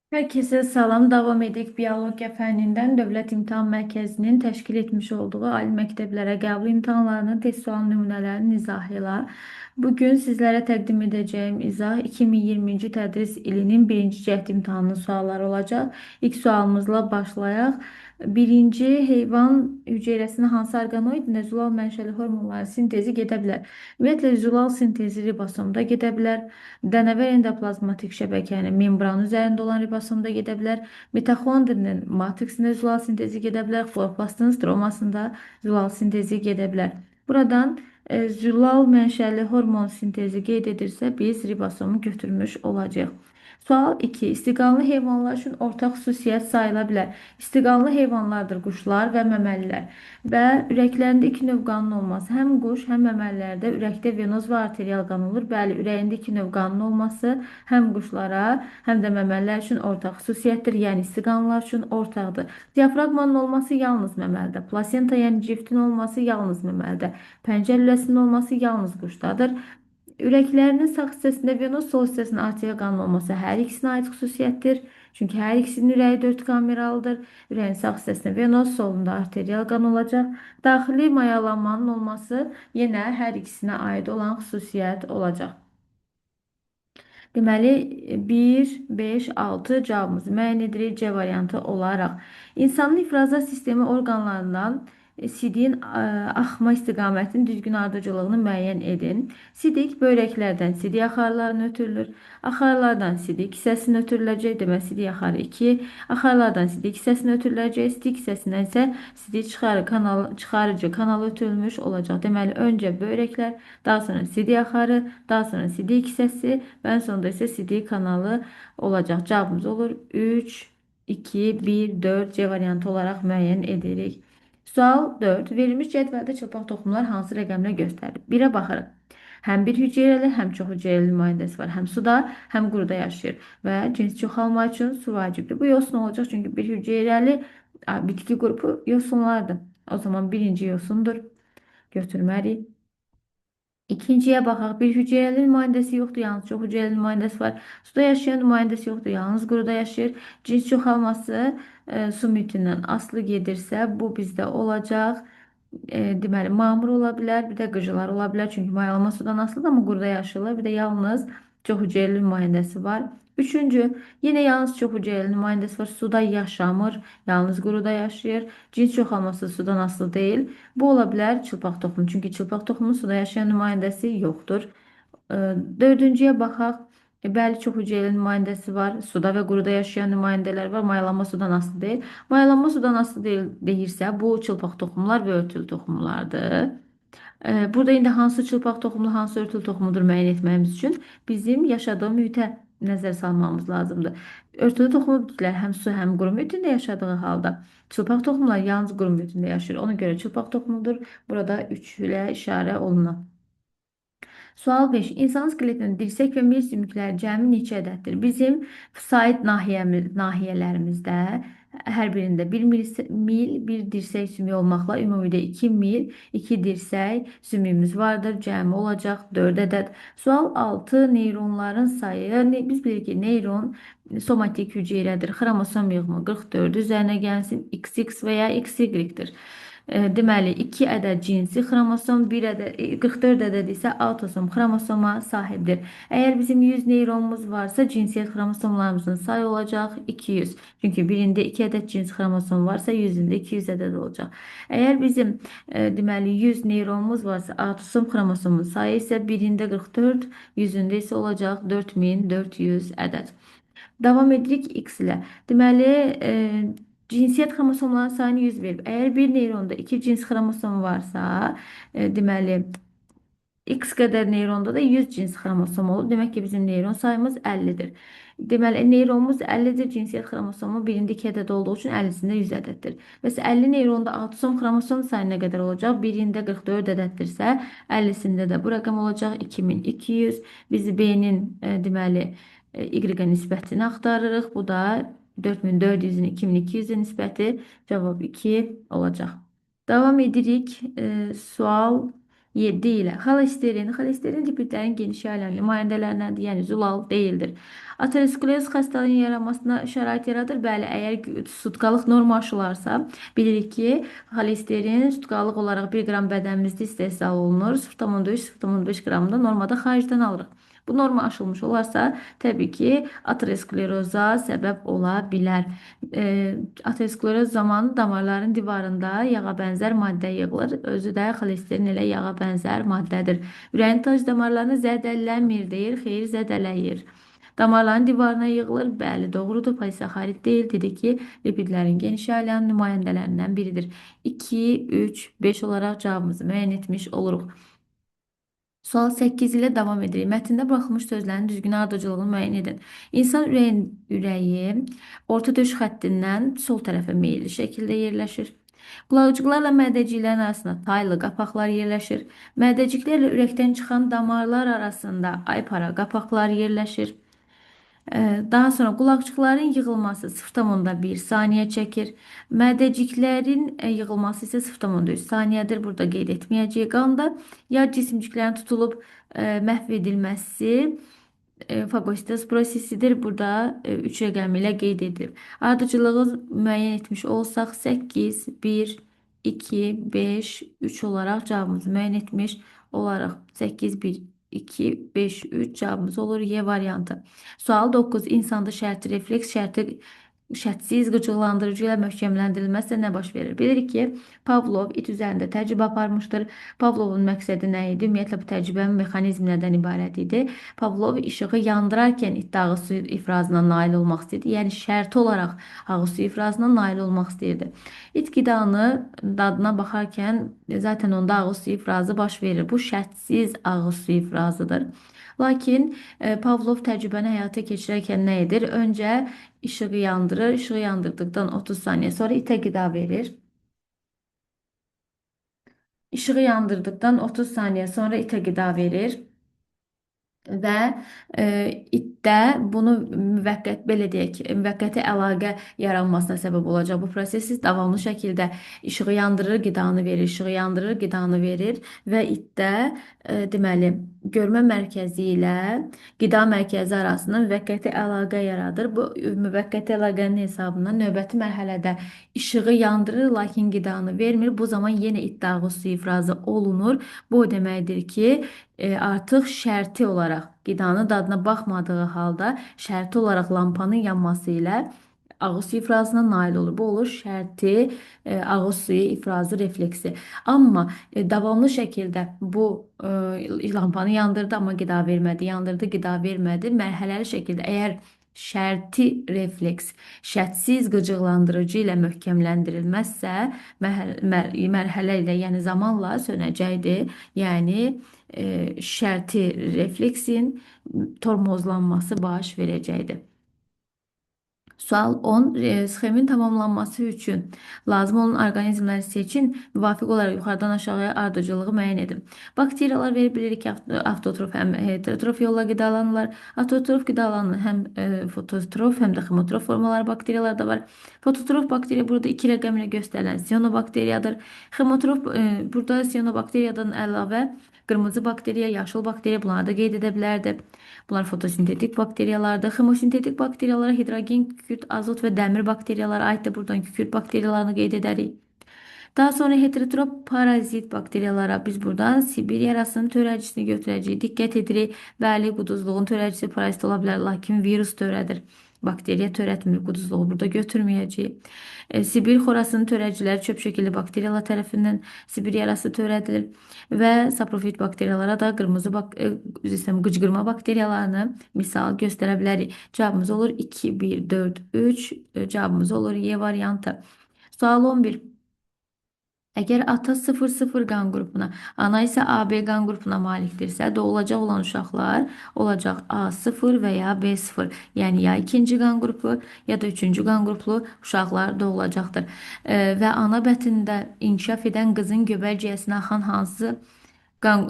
Herkese salam. Davam edək biologiya fənnindən Dövlət İmtahan Mərkəzinin təşkil etmiş olduğu ali məktəblərə qəbul imtahanlarının test sual nümunələrinin izahıyla bugün sizlərə təqdim edəcəyim izah 2020-ci tədris ilinin birinci cəhd imtahanının sualları olacaq. İlk sualımızla başlayaq. Birinci, heyvan hüceyrəsində hansı orqanoidində zülal mənşəli hormonların sintezi gedə bilər? Ümumiyyətlə, zülal sintezi ribosomda gedə bilər. Dənəvər endoplazmatik şəbəkənin membranı üzərində olan ribosomda gedə bilər. Mitoxondrinin matriksində zülal sintezi gedə bilər. Xloroplastın stromasında zülal sintezi gedə bilər. Buradan zülal mənşəli hormon sintezi qeyd edirsə, biz ribosomu götürmüş olacağıq. Sual 2. İstiqanlı heyvanlar üçün ortaq xüsusiyyət sayıla bilər. İstiqanlı heyvanlardır quşlar və məməlilər və ürəklərində iki növ qanın olması həm quş, həm məməlilərdə ürəkdə venoz və arterial qan olur. Bəli, ürəyində iki növ qanın olması həm quşlara, həm də məməlilər üçün ortaq xüsusiyyətdir, yəni istiqanlılar üçün ortaqdır. Diafraqmanın olması yalnız məməlidə, plasenta, yəni ciftin olması yalnız məməlidə, pəncə lüləsinin olması yalnız quşdadır. Ürəklərinin sağ hissəsində venoz, sol hissəsində arterial qanın olması hər ikisinə aid xüsusiyyətdir. Çünki hər ikisinin ürəyi 4 kameralıdır. Ürəyin sağ hissəsində venoz, solunda arterial qan olacaq. Daxili mayalanmanın olması yenə hər ikisinə aid olan xüsusiyyət olacaq. Deməli, 1, 5, 6 cavabımızı müəyyən edirik C variantı olaraq. İnsanın ifrazat sistemi orqanlarından sidiyin axma istiqamətinin düzgün ardıcıllığını müəyyən edin. Sidik böbrəklərdən sidik axarlarına ötürülür. Axarlardan sidik hissəsini ötürüləcək. Demək, sidik axarı 2. Axarlardan sidik hissəsini ötürüləcək. Sidik hissəsindən isə sidik çıxarıcı kanal ötürülmüş olacaq. Deməli, öncə böbrəklər, daha sonra sidik axarı, daha sonra sidik hissəsi və ən sonunda isə sidik kanalı olacaq. Cavabımız olur 3, 2, 1, 4 C variantı olaraq müəyyən edirik. Sual 4. Verilmiş cədvəldə çılpaq toxumlar hansı rəqəmlə göstərilir? 1-ə baxırıq. Həm bir hüceyrəli, həm çox hüceyrəli nümayəndəsi var. Həm suda, həm quruda yaşayır və cins çoxalma üçün su vacibdir. Bu yosun olacaq çünki bir hüceyrəli bitki qrupu yosunlardır. O zaman birinci yosundur. Götürməliyik. İkinciyə baxaq. Bir hüceyrəli nümayəndəsi yoxdur, yalnız çox hüceyrəli nümayəndəsi var. Suda yaşayan nümayəndəsi yoxdur, yalnız quruda yaşayır. Cins çoxalması su mühitindən asılı gedirsə, bu bizdə olacaq. Deməli, mamır ola bilər, bir də qıcılar ola bilər. Çünki mayalama sudan asılıdır, amma quruda yaşayırlar. Bir də yalnız çox hüceyrəli nümayəndəsi var. Üçüncü, yenə yalnız çox hüceyrəli nümayəndəsi var. Suda yaşamır, yalnız quruda yaşayır. Cins çoxalması sudan asılı deyil. Bu ola bilər çılpaq toxum. Çünki çılpaq toxumun suda yaşayan nümayəndəsi yoxdur. Dördüncüyə baxaq. Bəli, çox hüceyrəli nümayəndəsi var. Suda və quruda yaşayan nümayəndələr var. Mayalanma sudan asılı deyil. Mayalanma sudan asılı deyilsə, bu çılpaq toxumlar və örtülü toxumlardır. Burada indi hansı çılpaq toxumlu, hansı örtülü toxumudur müəyyən etməyimiz üçün bizim yaşadığımız mühitə nəzər salmamız lazımdır. Örtülü toxumlu bitkilər həm su, həm quru mühitində yaşadığı halda çılpaq toxumlar yalnız quru mühitində yaşayır. Ona görə çılpaq toxumudur. Burada 3 ilə işarə olunur. Sual 5. İnsan skeletinin dirsək və mil sümükləri cəmi neçə ədəddir? Bizim sait nahiyələrimizdə hər birində 1 mil, 1 dirsək sümüyü olmaqla ümumidə 2 mil, 2 dirsək sümüyümüz vardır. Cəmi olacaq 4 ədəd. Sual 6. Neyronların sayı. Biz bilirik ki, neyron somatik hüceyrədir. Xromosom yığımı 44 üzərinə gəlsin. XX və ya XY-dir. Deməli, 2 ədəd cinsi xromosom, 44 ədəd isə autosom xromosoma sahibdir. Əgər bizim 100 neyronumuz varsa, cinsiyyət xromosomlarımızın sayı olacaq 200. Çünki birində 2 ədəd cins xromosom varsa, 100-də 200 ədəd olacaq. Əgər bizim deməli 100 neyronumuz varsa, autosom xromosomun sayı isə birində 44, 100-də isə olacaq 4400 ədəd. Davam edirik X ilə. Deməli, cinsiyyət xromosomlarının sayını 100 verib. Əgər bir neyronda 2 cins xromosom varsa, deməli, X qədər neyronda da 100 cins xromosom olur. Demək ki, bizim neyron sayımız 50-dir. Deməli, neyronumuz 50-dir, cinsiyyət xromosomu birində 2 ədəd olduğu üçün 50-sində 100 ədəddir. Məsələn, 50 neyronda autosom xromosom sayı nə qədər olacaq? Birində 44 ədəddirsə, 50-sində də bu rəqəm olacaq 2200. Biz B-nin deməli, Y-ə nisbətini axtarırıq. Bu da 4400-ün 2200-ə nisbəti cavab 2 olacaq. Davam edirik. Sual 7 ilə xolesterin lipidlərin geniş yayılan nümayəndələrindəndir, yəni zülal deyildir. Ateroskleroz xəstəliyinin yaranmasına şərait yaradır. Bəli, əgər sutkalıq norma aşılarsa, bilirik ki, xolesterin sutkalıq olaraq 1 qram bədənimizdə istehsal olunur. 0,3-0,5 qramı da normada xaricdən alırıq. Bu norma aşılmış olarsa, təbii ki, ateroskleroza səbəb ola bilər. Ateroskleroz zamanı damarların divarında yağa bənzər maddə yığılır. Özü də xolesterin elə yağa bənzər maddədir. Ürəyin tıxac damarlarını zədələmir deyir, xeyr zədələyir. Damarların divarına yığılır. Bəli, doğrudur. Polisaxarid deyil. Dedik ki, lipidlərin geniş yayılan nümayəndələrindən biridir. 2, 3, 5 olaraq cavabımızı müəyyən etmiş oluruq. Sual 8 ilə davam edirik. Mətndə buraxılmış sözlərin düzgün ardıcıllığını müəyyən edin. İnsan ürəyi orta döş xəttindən sol tərəfə meyilli şəkildə yerləşir. Qulaqcıqlarla mədəciklərin arasında taylı qapaqlar yerləşir. Mədəciklərlə ürəkdən çıxan damarlar arasında aypara qapaqlar yerləşir. Daha sonra qulaqcıqların yığılması 0,1 saniyə çəkir. Mədəciklərin yığılması isə 0,3 saniyədir. Burada qeyd etməyəcəyik. Qanda yağ cisimciklərin tutulub məhv edilməsi fagositoz prosesidir. Burada 3 rəqəmi ilə qeyd edilib. Ardıcılığı müəyyən etmiş olsaq 8, 1, 2, 5, 3 olaraq cavabımızı müəyyən etmiş olaraq 8, 1, 2, 5, 3 cavabımız olur Y variantı. Sual 9. İnsanda şərti refleks şərtsiz qıcıqlandırıcı ilə möhkəmləndirilməzsə nə baş verir? Bilirik ki, Pavlov it üzərində təcrübə aparmışdır. Pavlovun məqsədi nə idi? Ümumiyyətlə, bu təcrübənin mexanizmi nədən ibarət idi? Pavlov işığı yandırarkən it dağı suyu ifrazına nail olmaq istəyirdi. Yəni, şərti olaraq ağı suyu ifrazına nail olmaq istəyirdi. İt qidanı dadına baxarkən zaten onda ağı suyu ifrazı baş verir. Bu şərtsiz ağı suyu ifrazıdır. Lakin Pavlov təcrübəni həyata keçirərkən nə edir? Öncə işığı yandırır. İşığı yandırdıqdan 30 saniyə sonra itə qida verir. İşığı yandırdıqdan 30 saniyə sonra itə qida verir. Və itdə bunu belə deyək, müvəqqəti əlaqə yaranmasına səbəb olacaq. Bu proses davamlı şəkildə işığı yandırır, qidanı verir, işığı yandırır, qidanı verir və itdə deməli görmə mərkəzi ilə qida mərkəzi arasında müvəqqəti əlaqə yaradır. Bu müvəqqəti əlaqənin hesabına növbəti mərhələdə işığı yandırır, lakin qidanı vermir. Bu zaman yenə it dağı suyu ifrazı olunur. Bu o deməkdir ki, artıq şərti olaraq qidanın dadına baxmadığı halda şərti olaraq lampanın yanması ilə ağı suyu ifrazına nail olur. Bu olur şərti ağı suyu ifrazı refleksi. Amma davamlı şəkildə bu lampanı yandırdı, amma qida vermədi, yandırdı, qida vermədi. Mərhələli şəkildə əgər şərti refleks şərtsiz qıcıqlandırıcı ilə möhkəmləndirilməzsə, mərhələ ilə, yəni zamanla sönəcəkdir. Yəni şərti refleksin tormozlanması baş verəcəkdir. Sual 10. Sxemin tamamlanması üçün lazım olan orqanizmləri seçin. Müvafiq olaraq yuxarıdan aşağıya ardıcılığı müəyyən edin. Bakteriyalar verib bilirik ki, avtotrof həm heterotrof yolla qidalanırlar. Autotrof qidalanır həm fototrof, həm də hemotrof formaları bakteriyalarda var. Fototrof bakteriya burada 2 rəqəm ilə göstərilən siyonobakteriyadır. Hemotrof burada siyonobakteriyadan əlavə qırmızı bakteriya, yaşıl bakteriya bunları da qeyd edə bilərdi. Bunlar fotosintetik bakteriyalardır. Hemosintetik bakteriyalara hidrogen, kükürt, azot və dəmir bakteriyalara aiddir. Buradan kükürt bakteriyalarını qeyd edərik. Daha sonra heterotrof parazit bakteriyalara biz buradan Sibir yarasının törəcisini götürəcəyik. Diqqət edirik. Bəli, quduzluğun törəcisi parazit ola bilər, lakin virus törədir. Bakteriya törətmir, quduzluğu burada götürməyəcəyik. Sibir xorasının törəciləri çöp şəkilli bakteriyalar tərəfindən Sibir yarası törədilir və saprofit bakteriyalara da qıcqırma bakteriyalarını misal göstərə bilərik. Cavabımız olur 2, 1, 4, 3. Cavabımız olur Y variantı. Sual 11. Əgər ata 0-0 qan qrupuna, ana isə AB qan qrupuna malikdirsə, doğulacaq olan uşaqlar olacaq A0 və ya B0. Yəni ya ikinci qan qrupu, ya da üçüncü qan qruplu uşaqlar doğulacaqdır. Və ana bətnində inkişaf edən qızın göbəlciyəsinə axan hansı qan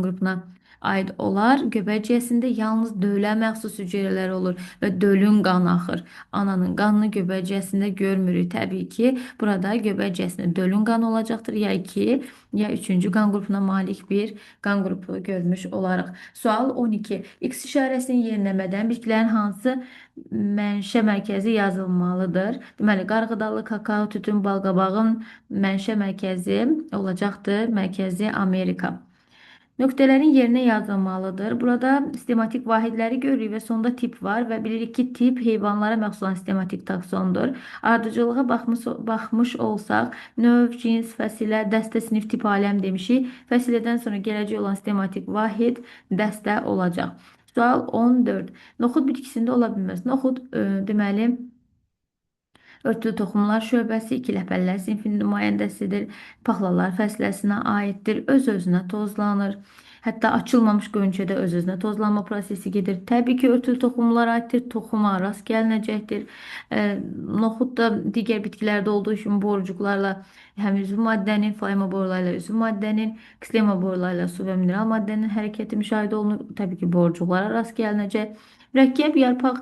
qrupuna aid olar. Göbəciyəsində yalnız dölə məxsus hüceyrələr olur və dölün qanı axır. Ananın qanını göbəciyəsində görmürük. Təbii ki, burada göbəciyəsində dölün qanı olacaqdır. Ya 2, ya 3-cü qan qrupuna malik bir qan qrupu görmüş olaraq. Sual 12. X işarəsini yerinəmədən bitkilərin hansı mənşə mərkəzi yazılmalıdır? Deməli, qarğıdalı, kakao, tütün, balqabağın mənşə mərkəzi olacaqdır. Mərkəzi Amerika. Nöqtələrin yerinə yazılmalıdır. Burada sistematik vahidləri görürük və sonda tip var və bilirik ki, tip heyvanlara məxsus olan sistematik taksondur. Ardıcılığa baxmış olsaq, növ, cins, fəsilə, dəstə, sinif, tip, aləm demişik. Fəsilədən sonra gələcək olan sistematik vahid dəstə olacaq. Sual 14. Noxud bitkisində ola bilməz. Noxud deməli örtülü toxumlar şöbəsi, ikiləpəllər sinfinin nümayəndəsidir. Paxlalar fəsiləsinə aiddir. Öz-özünə tozlanır. Hətta açılmamış gönçədə öz-özünə tozlanma prosesi gedir. Təbii ki, örtülü toxumlara aiddir. Toxuma rast gəlinəcəkdir. Noxud da digər bitkilərdə olduğu kimi borucuqlarla həm üzvü maddənin, floema borularıyla üzvü maddənin, ksilema borularıyla su və mineral maddənin hərəkəti müşahidə olunur. Təbii ki, borucuqlara rast gəlinəcək. Mürəkkəb yarpaq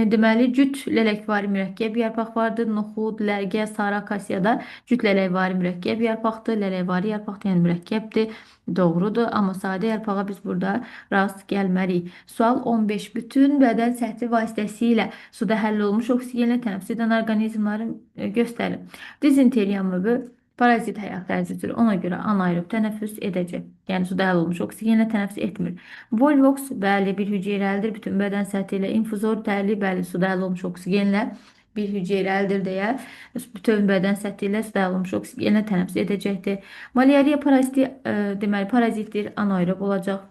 deməli cüt lələkvari mürəkkəb yarpaq vardır. Noxud, lərgə, sarı akasiyada cüt lələkvari mürəkkəb yarpaqdır. Lələkvari yarpaq yəni mürəkkəbdir. Doğrudur, amma sadə yarpağa biz burada rast gəlmərik. Sual 15. Bütün bədən səthi vasitəsilə suda həll olmuş oksigenlə tənəffüs edən orqanizmləri göstərin. Dizenteriya növü parazit həyat tərzidir. Ona görə anaerob tənəffüs edəcək. Yəni suda həll olmuş oksigenlə tənəffüs etmir. Volvox bəli bir hüceyrəlidir. Bütün bədən səthi ilə infuzor təli bəli suda həll olmuş oksigenlə bir hüceyrəlidir deyə bütün bədən səthi ilə suda həll olmuş oksigenlə tənəffüs edəcəkdir. Malyariya paraziti deməli parazitdir, anaerob olacaq.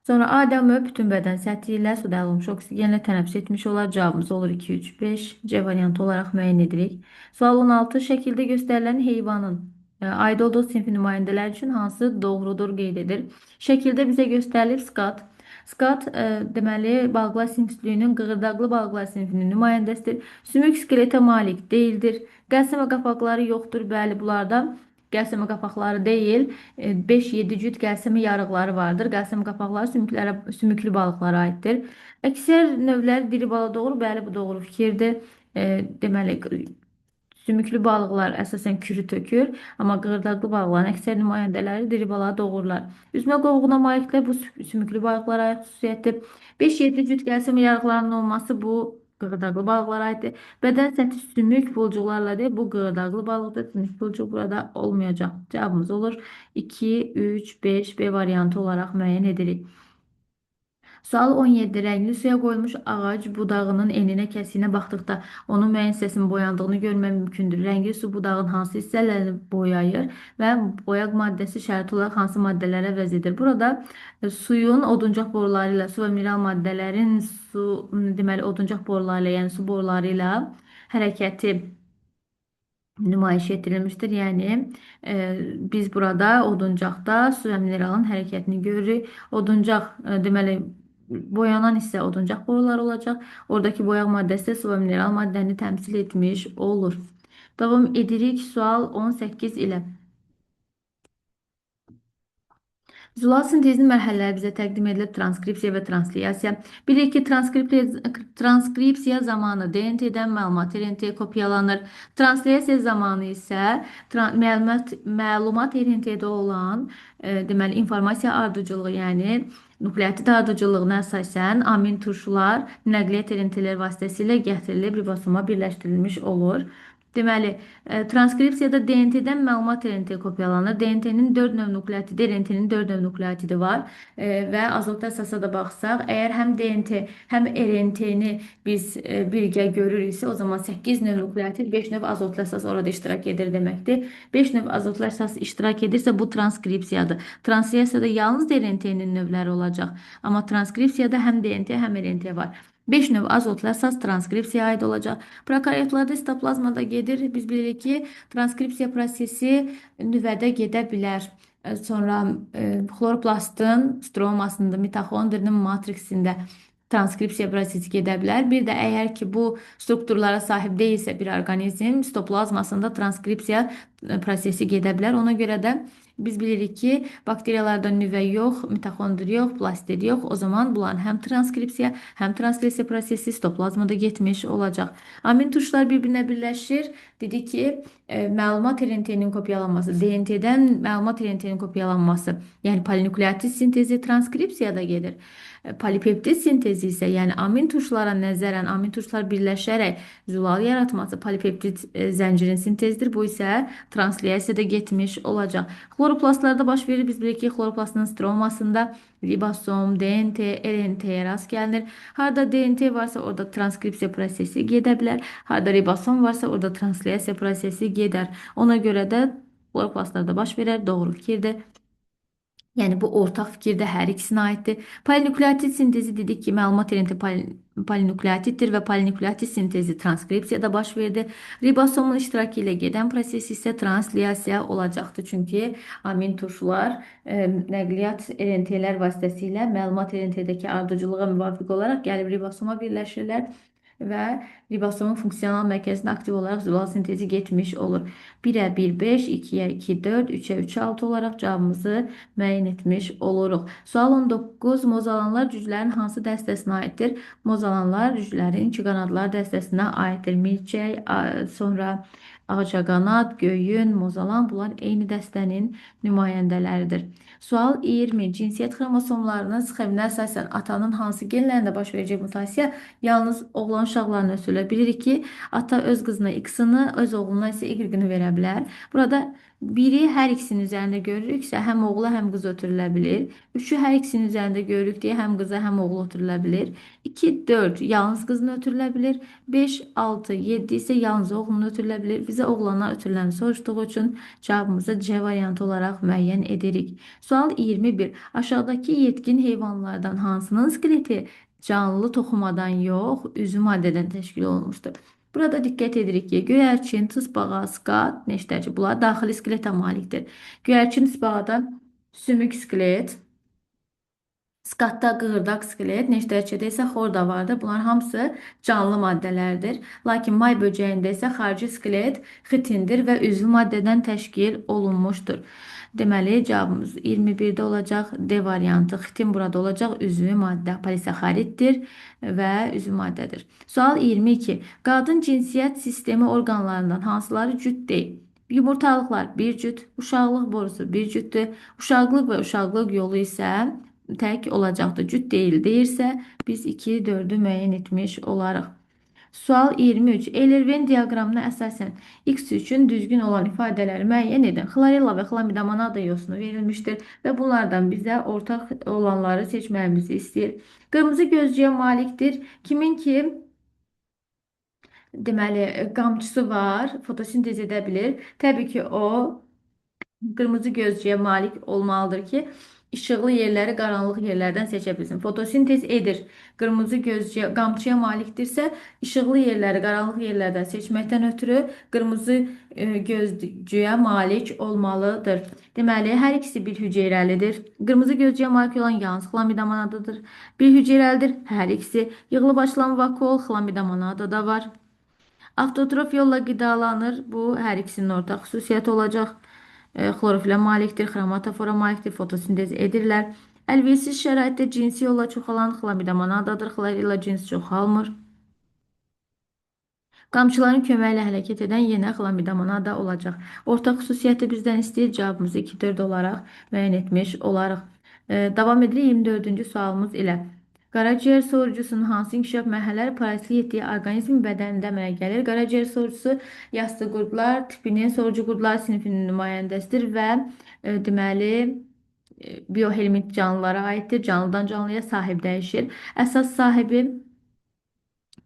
Sonra Adəmö bütün bədən səthi ilə suda həll olmuş oksigenlə tənəffüs etmiş olar. Cavabımız olur 2, 3, 5. C variantı olaraq müəyyən edirik. Sual 16. Şəkildə göstərilən heyvanın aid olduğu sinfi nümayəndələr üçün hansı doğrudur qeyd edir. Şəkildə bizə göstərilir skat. Skat deməli balıqlar sinifliyinin qığırdaqlı balıqlar sinfinin nümayəndəsidir. Sümük skeletə malik deyildir. Qəlsəm və qapaqları yoxdur. Bəli, bunlarda qəlsəmə qapaqları deyil, 5-7 cüt qəlsəmə yarıqları vardır. Qəlsəmə qapaqları sümüklü balıqlara aiddir. Əksər növlər diri bala doğru, bəli bu doğru fikirdir. Deməli, sümüklü balıqlar əsasən kürü tökür, amma qığırdaqlı balıqların əksər nümayəndələri diri balığı doğurlar. Üzmə qovğuna maliklər bu sümüklü balıqlara aid xüsusiyyətdir. 5-7 cüt qəlsəmə yarıqlarının olması bu qığırdaqlı balıqlara aiddir. Bədən səthi sümük pulcuqlarla deyil, bu qığırdaqlı balıqdır. Sümük pulcuq burada olmayacaq. Cavabımız olur 2, 3, 5, B variantı olaraq müəyyən edirik. Sual 17. Rəngli suya qoyulmuş ağac budağının eninə kəsinə baxdıqda onun müəyyən hissəsinin boyandığını görmək mümkündür. Rəngli su budağın hansı hissələrini boyayır və boyaq maddəsi şərti olaraq hansı maddələrə əvəz edir? Burada suyun oduncaq boruları ilə su və mineral maddələrin deməli oduncaq boruları ilə, yəni su boruları ilə hərəkəti nümayiş etdirilmişdir. Yəni biz burada oduncaqda su və mineralın hərəkətini görürük. Oduncaq deməli boyanan hissə oduncaq borular olacaq. Oradakı boyaq maddəsi də su və mineral maddəni təmsil etmiş olur. Davam edirik sual 18 ilə. Vizual sintezin mərhələləri bizə təqdim edilir. Transkripsiya və translyasiya. Bilirik ki, transkripsiya zamanı DNT-dən məlumat RNT-yə kopyalanır. Translyasiya zamanı isə məlumat RNT-də olan deməli informasiya ardıcılığı, yəni nukleotid ardıcılığına əsasən amin turşular nəqliyyat RNT-lər vasitəsilə gətirilib ribosoma birləşdirilmiş olur. Deməli, transkripsiyada DNT-dən məlumat RNT-yə kopyalanır. DNT-nin 4 növ nukleotidi, RNT-nin 4 növ nukleotidi var və azotlu əsasa da baxsaq, əgər həm DNT, həm RNT-ni biz birgə görürüksə, o zaman 8 növ nukleotid, 5 növ azotlu əsas orada iştirak edir deməkdir. 5 növ azotlu əsas iştirak edirsə, bu transkripsiyadır. Transkripsiyada yalnız RNT-nin növləri olacaq, amma transkripsiyada həm DNT, həm RNT var. 5 növ azotlu əsas transkripsiyaya aid olacaq. Prokaryotlarda sitoplazmada gedir. Biz bilirik ki, transkripsiya prosesi nüvədə gedə bilər. Sonra xloroplastın stromasında, mitoxondrinin matriksində transkripsiya prosesi gedə bilər. Bir də əgər ki, bu strukturlara sahib deyilsə bir orqanizm, sitoplazmasında transkripsiya prosesi gedə bilər. Ona görə də Biz bilirik ki bakteriyalarda nüvə yox, mitokondri yox, plastid yox. O zaman bunların həm transkripsiya, həm translyasiya prosesi sitoplazmada getmiş olacaq. Amin tuşlar bir-birinə birləşir. Dedi ki, məlumat RNT-nin kopyalanması, DNT-dən məlumat RNT-nin kopyalanması, yəni polinukleotit sintezi transkripsiyada gedir. Polipeptid sintezi isə, yəni amin tuşlara nəzərən amin tuşlar birləşərək zülal yaratması polipeptid zəncirin sintezidir. Bu isə translyasiyada getmiş olacaq. Xloroplastlarda baş verir. Biz bilirik ki, xloroplastın stromasında ribosom, DNT, RNT-yə rast gəlinir. Harda DNT varsa orada transkripsiya prosesi gedə bilər. Harda ribosom varsa orada translyasiya prosesi gedər. Ona görə də xloroplastlarda baş verər. Doğru fikirdir. Yəni bu ortaq fikirdə hər ikisinə aiddir. Polinukleotit sintezi dedik ki, məlumat RNT polinukleotitdir və polinukleotit sintezi transkripsiyada baş verdi. Ribosomun iştirakı ilə gedən proses isə translyasiya olacaqdır. Çünki amin tuşlar nəqliyyat RNT-lər vasitəsilə məlumat RNT-dəki ardıcılığa müvafiq olaraq gəlib ribosoma birləşirlər və ribosomun funksional mərkəzində aktiv olaraq zülal sintezi getmiş olur. 1-ə 1, 5, 2-yə 2, 4, 3-ə 3, 6 olaraq cavabımızı müəyyən etmiş oluruq. Sual 19. Mozalanlar cüclərin hansı dəstəsinə aiddir? Mozalanlar cüclərin ikiqanadlar dəstəsinə aiddir. Milçək, sonra ağcaqanad, göyün, mozalan bunlar eyni dəstənin nümayəndələridir. Sual 20. Cinsiyyət xromosomlarının sxeminə əsasən atanın hansı genlərində baş verəcək mutasiya yalnız oğlan uşaqlarına ötürülə. Bilirik ki, ata öz qızına X-ını, öz oğluna isə Y-ını verə bilər. Burada biri hər ikisinin üzərində görürüksə, həm oğula, həm qız ötürülə bilir. 3-ü hər ikisinin üzərində görürük deyə həm qıza, həm oğula ötürülə bilir. 2, 4 yalnız qızına ötürülə bilir. 5, 6, 7 isə yalnız oğluna ötürülə bilir. Bizə oğlana ötürüləni soruşduğu üçün cavabımızı C variantı olaraq müəyyən edirik. Sual 21. Aşağıdakı yetkin heyvanlardan hansının skeleti canlı toxumadan yox, üzü maddədən təşkil olunmuşdur? Burada diqqət edirik ki, göyərçin, tısbağa, skat, neştərçi bunlar daxili skeletə malikdir. Göyərçin, tısbağada sümük skelet, skatda qığırdaq skelet, neştərçidə isə xorda vardır. Bunlar hamısı canlı maddələrdir. Lakin may böcəyində isə xarici skelet xitindir və üzvü maddədən təşkil olunmuşdur. Deməli, cavabımız 21-də olacaq. D variantı. Xitin burada olacaq. Üzvü maddə polisaxariddir və üzvü maddədir. Sual 22. Qadın cinsiyyət sistemi orqanlarından hansıları cüt deyil? Yumurtalıqlar bir cüt, uşaqlıq borusu bir cütdür. Uşaqlıq və uşaqlıq yolu isə tək olacaqdır. Cüt deyil deyirsə, biz 2, 4-ü müəyyən etmiş olarıq. Sual 23. Eyler-Venn diaqramına əsasən X üçün düzgün olan ifadələri müəyyən edin. Xlorella və xlamidamanada yosunu verilmişdir və bunlardan bizə ortaq olanları seçməyimizi istəyir. Qırmızı gözcüyə malikdir. Kimin ki, deməli, qamçısı var, fotosintez edə bilir. Təbii ki, o qırmızı gözcüyə malik olmalıdır ki, işıqlı yerləri qaranlıq yerlərdən seçə bilsin. Fotosintez edir. Qırmızı gözcüyə, qamçıya malikdirsə, işıqlı yerləri qaranlıq yerlərdən seçməkdən ötürü qırmızı gözcüyə malik olmalıdır. Deməli, hər ikisi bir hüceyrəlidir. Qırmızı gözcüyə malik olan yalnız xlamidamanadadır. Bir hüceyrəlidir. Hər ikisi yığılıb açılan vakol xlamidamanada var. Avtotrof yolla qidalanır. Bu, hər ikisinin ortaq xüsusiyyəti olacaq. Xlorofilə malikdir, xromatofora malikdir, fotosintez edirlər. Əlverişsiz şəraitdə cinsi yolla çoxalan xlamidamanadadır, xlorella cinsi çoxalmır. Qamçıların köməyi ilə hərəkət edən yenə xlamidamanada olacaq. Ortaq xüsusiyyəti bizdən istəyir, cavabımızı 2, 4 olaraq müəyyən etmiş olarıq. Davam edirik 24-cü sualımız ilə. Qaraciyər sorucusunun hansı inkişaf mərhələləri parazitlik etdiyi orqanizmin bədənində əmələ gəlir? Qaraciyər sorucusu yastı qurdlar tipinin sorucu qurdlar sinifinin nümayəndəsidir və deməli biohelmint canlılara aiddir. Canlıdan canlıya sahib dəyişir. Əsas sahibi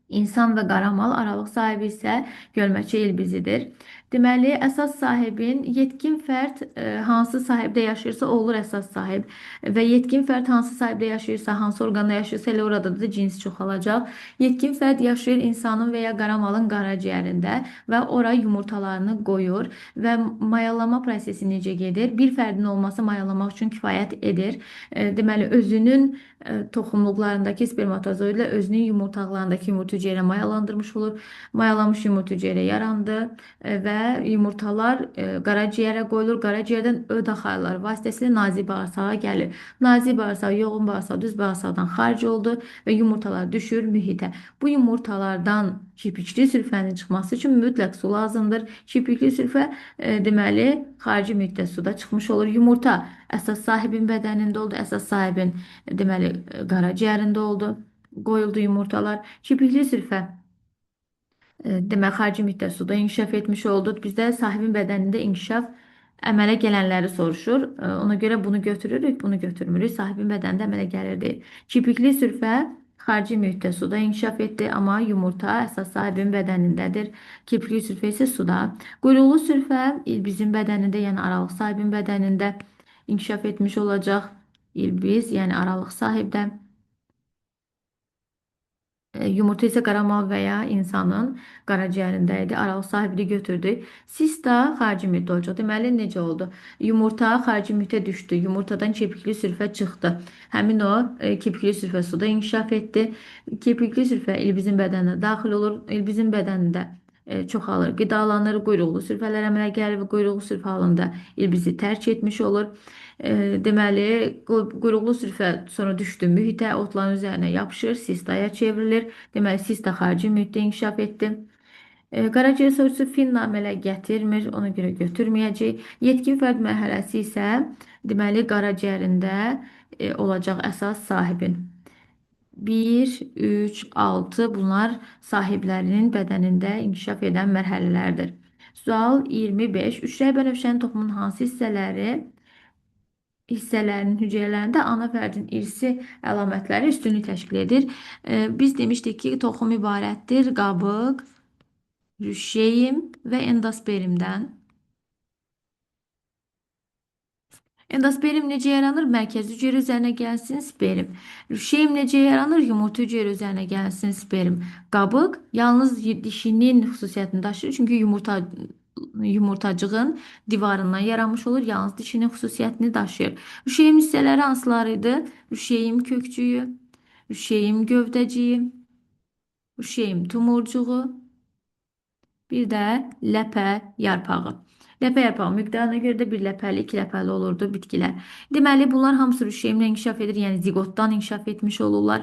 İnsan və qaramal, aralıq sahibi isə gölməçi ilbizidir. Deməli, əsas sahibin yetkin fərd hansı sahibdə yaşayırsa olur əsas sahib və yetkin fərd hansı sahibdə yaşayırsa, hansı orqanda yaşayırsa elə orada da cinsi çoxalacaq. Yetkin fərd yaşayır insanın və ya qaramalın qaraciyərində və ora yumurtalarını qoyur və mayalama prosesi necə gedir? Bir fərdin olması mayalamaq üçün kifayət edir. Deməli, özünün toxumluqlarındakı spermatozoidlə özünün yumurtaqlarındakı yumurta hüceyrə mayalandırmış olur. Mayalamış yumurta hüceyrə yarandı və yumurtalar qaraciyərə qoyulur. Qaraciyərdən ö daxarlar vasitəsilə nazik bağırsağa gəlir. Nazik bağırsaq, yoğun bağırsaq, düz bağırsaqdan xaric oldu və yumurtalar düşür mühitə. Bu yumurtalardan kirpikli sürfənin çıxması üçün mütləq su lazımdır. Kirpikli sürfə deməli xarici mühitdə suda çıxmış olur. Yumurta əsas sahibin bədənində oldu. Əsas sahibin deməli qaraciyərində oldu. Qoyuldu yumurtalar. Kirpikli sürfə demək, xarici mühitdə suda inkişaf etmiş oldu. Bizdə sahibin bədənində inkişaf əmələ gələnləri soruşur. Ona görə bunu götürürük, bunu götürmürük. Sahibin bədənində əmələ gəlir deyil. Kirpikli sürfə xarici mühitdə suda inkişaf etdi, amma yumurta əsas sahibin bədənindədir. Kirpikli sürfə isə suda. Quyruqlu sürfə ilbizin bədənində, yəni aralıq sahibin bədənində inkişaf etmiş olacaq. İlbiz, yəni aralıq sahibdə. Yumurta isə qaramal və ya insanın qaraciyərində idi. Aralıq sahibini götürdü. Sista xarici mühitdə olacaq. Deməli, necə oldu? Yumurta xarici mühitə düşdü. Yumurtadan kirpikli sürfə çıxdı. Həmin o kirpikli sürfə suda inkişaf etdi. Kirpikli sürfə ilbizin bədəninə daxil olur. İlbizin bədənində çoxalır, qidalanır, quyruqlu sürfələr əmələ gəlir və quyruqlu sürfə halında ilbizi tərk etmiş olur. Deməli, quyruqlu sürfə sonra düşdü mühitə, otların üzərinə yapışır, sistaya çevrilir. Deməli, sista xarici mühitdə inkişaf etdi. Qaraciyər sorusu finna əmələ gətirmir, ona görə götürməyəcək. Yetkin fərd mərhələsi isə deməli qaraciyərində olacaq əsas sahibin. 1, 3, 6 bunlar sahiblərinin bədənində inkişaf edən mərhələlərdir. Sual 25. Üçrəy bənövşənin toxumunun hansı hissələrinin hüceyrələrində ana fərdin irsi əlamətləri üstünlük təşkil edir? Biz demişdik ki, toxum ibarətdir qabıq, rüşeym və endosperimdən. Endosperim necə yaranır? Mərkəzi hüceyrə üzərinə gəlsin, sperm. Rüşeym necə yaranır? Yumurta hüceyrə üzərinə gəlsin, sperm. Qabıq yalnız dişinin xüsusiyyətini daşıyır, çünki yumurtacığın divarından yaranmış olur, yalnız dişinin xüsusiyyətini daşıyır. Rüşeym hissələri hansılarıydı? Rüşeym kökçüyü, rüşeym gövdəciyi, rüşeym tumurcuğu, bir də ləpə yarpağı. Ləpə yarpağı miqdarına görə də bir ləpəli, iki ləpəli olurdu bitkilər. Deməli, bunlar hamısı rüşeymlə inkişaf edir, yəni ziqotdan inkişaf etmiş olurlar.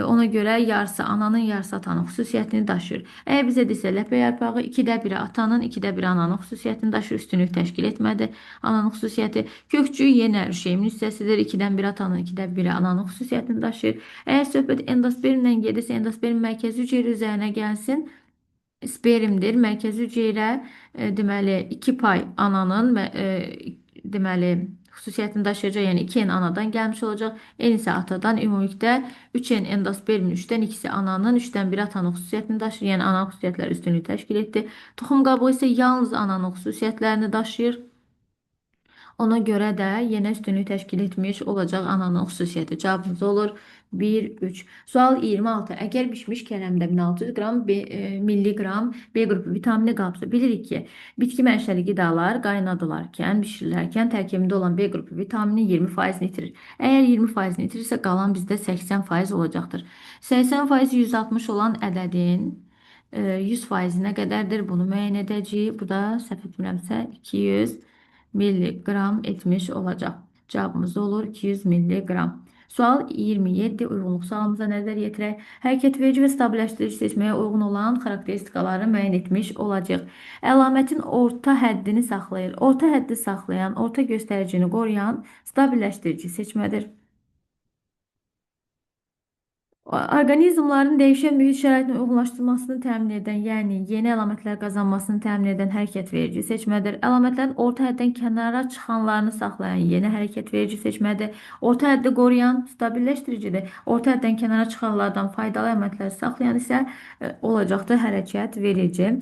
Ona görə yarısı ananın, yarısı atanın xüsusiyyətini daşıyır. Əgər bizə desə ləpə yarpağı 2də 1 atanın, 2də 1 ananın xüsusiyyətini daşıyır, üstünlük təşkil etmədi ananın xüsusiyyəti. Kökçü yenə rüşeymin hissəsidir, 2-dən 1 atanın, 2də 1 ananın xüsusiyyətini daşıyır. Əgər söhbət endospermdən gedirsə, endosperm mərkəzi hüceyrə üzərinə gəlsin, spermdir. Mərkəzi hüceyrə deməli 2 pay ananın deməli xüsusiyyətini daşıyacaq, yəni 2n anadan gəlmiş olacaq. N isə atadan, ümumilikdə 3n endospermin 3-dən 2-si ananın, 3-dən 1 atanın xüsusiyyətini daşıyır. Yəni ananın xüsusiyyətləri üstünlük təşkil etdi. Toxum qabığı isə yalnız ananın xüsusiyyətlərini daşıyır. Ona görə də yenə üstünlük təşkil etmiş olacaq ananın xüsusiyyəti. Cavabımız olur 1, 3. Sual 26. Əgər bişmiş kələmdə 1600 qram milliqram B qrupu vitamini qalbsa, bilirik ki, bitki mənşəli qidalar qaynadılarkən, bişirilərkən tərkibində olan B qrupu vitamini 20% itirir. Əgər 20% itirirsə, qalan bizdə 80% olacaqdır. 80% 160 olan ədədin 100% nə qədərdir? Bunu müəyyən edəcəyik. Bu da səhv etmirəmsə 200 milliqram etmiş olacaq. Cavabımız olur 200 milliqram. Sual 27. Uyğunluq sualımıza nəzər yetirək. Hərəkət verici və stabilləşdirici seçməyə uyğun olan xarakteristikaları müəyyən etmiş olacaq. Əlamətin orta həddini saxlayır. Orta həddi saxlayan, orta göstəricini qoruyan stabilləşdirici seçmədir. Orqanizmlərin dəyişən mühit şəraitinin uyğunlaşdırılmasını təmin edən, yəni yeni əlamətlər qazanmasını təmin edən hərəkət verici seçmədir. Əlamətlərin orta həddən kənara çıxanlarını saxlayan yeni hərəkət verici seçmədir. Orta həddi qoruyan stabilləşdiricidir. Orta həddən kənara çıxanlardan faydalı əlamətləri saxlayan isə olacaqdır hərəkət verici.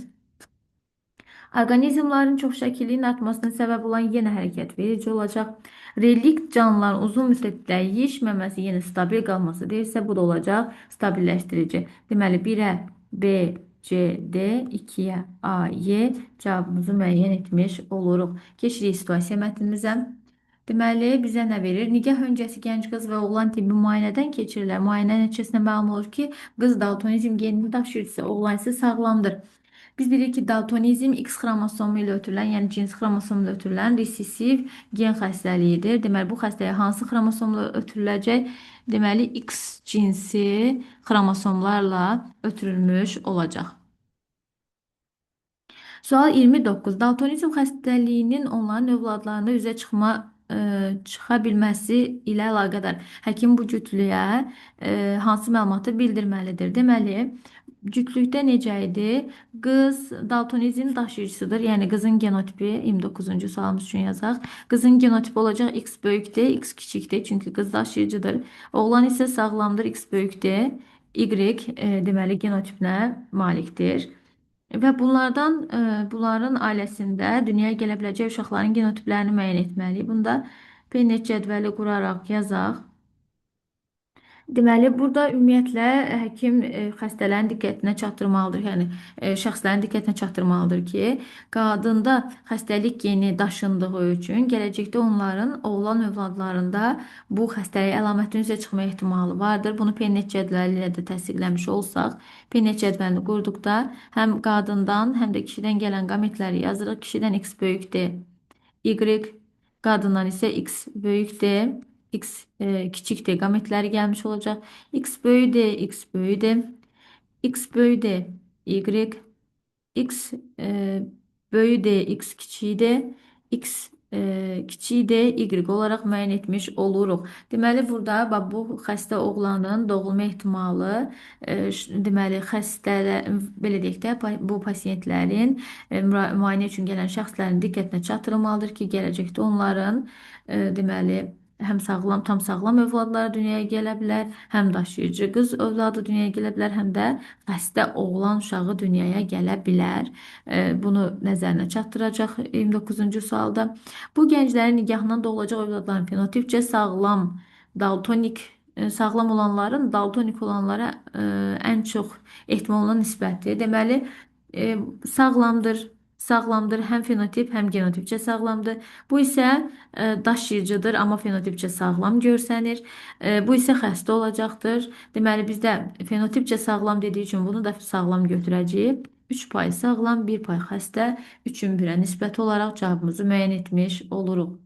Orqanizmlərin çoxşəkilliyin artmasına səbəb olan yenə hərəkət verici olacaq. Relikt canlıların uzun müddət dəyişməməsi, yenə stabil qalması deyilsə, bu da olacaq stabilləşdirici. Deməli, 1-ə B, C, D, 2-yə A, Y cavabımızı müəyyən etmiş oluruq. Keçirik situasiya mətnimizə. Deməli, bizə nə verir? Nigah öncəsi gənc qız və oğlan tibbi müayinədən keçirirlər. Müayinə nəticəsində məlum olur ki, qız daltonizm genini daşıyırsa, oğlan isə sağlamdır. Biz bilirik ki daltonizm X xromosomu ilə ötürülən, yəni cins xromosomu ilə ötürülən resessiv gen xəstəliyidir. Deməli, bu xəstəyə hansı xromosomla ötürüləcək? Deməli, X cinsi xromosomlarla ötürülmüş olacaq. Sual 29. Daltonizm xəstəliyinin onların övladlarında çıxa bilməsi ilə əlaqədar həkim bu cütlüyə hansı məlumatı bildirməlidir? Deməli, cütlükdə necə idi? Qız daltonizm daşıyıcısıdır. Yəni qızın genotipi 29-cu sualımız üçün yazaq. Qızın genotipi olacaq X böyükdür, X kiçikdir. Çünki qız daşıyıcıdır. Oğlan isə sağlamdır, X böyükdür. Y deməli genotipinə malikdir. Və bunların ailəsində dünyaya gələ biləcək uşaqların genotiplərini müəyyən etməliyik. Bunda Pennet cədvəli quraraq yazaq. Deməli, burada ümumiyyətlə həkim xəstələrin diqqətinə çatdırmalıdır, yəni şəxslərin diqqətinə çatdırmalıdır ki, qadında xəstəlik geni daşındığı üçün gələcəkdə onların oğlan övladlarında bu xəstəlik əlamətinin üzə çıxma ehtimalı vardır. Bunu Pennet cədvəli ilə də təsdiqləmiş olsaq, Pennet cədvəlini qurduqda həm qadından, həm də kişidən gələn qametləri yazırıq. Kişidən X böyükdür, Y qadından isə X böyükdür. X kiçik D qametləri gəlmiş olacaq. X böyük D, X böyük D, X böyük D, Y, X böyük D, X kiçik D, X kiçik D, Y olaraq müəyyən etmiş oluruq. Deməli, burada bu xəstə oğlanın doğulma ehtimalı, deməli, belə deyək də, bu pasiyentlərin müayinə üçün gələn şəxslərin diqqətinə çatdırılmalıdır ki, gələcəkdə onların deməli, həm sağlam, tam sağlam övladlar dünyaya gələ bilər, həm daşıyıcı qız övladı dünyaya gələ bilər, həm də xəstə oğlan uşağı dünyaya gələ bilər. Bunu nəzərinə çatdıracaq 29-cu sualda. Bu gənclərin nigahından doğulacaq övladların fenotipcə sağlam, daltonik, sağlam olanların daltonik olanlara ən çox ehtimal olan nisbəti. Deməli, sağlamdır. Sağlamdır, həm fenotip, həm genotipcə sağlamdır. Bu isə daşıyıcıdır, amma fenotipcə sağlam görsənir. Bu isə xəstə olacaqdır. Deməli, bizdə fenotipcə sağlam dediyi üçün bunu da sağlam götürəcəyik. 3% sağlam, 1% xəstə, 3-ün 1-ə nisbət olaraq cavabımızı müəyyən etmiş oluruq.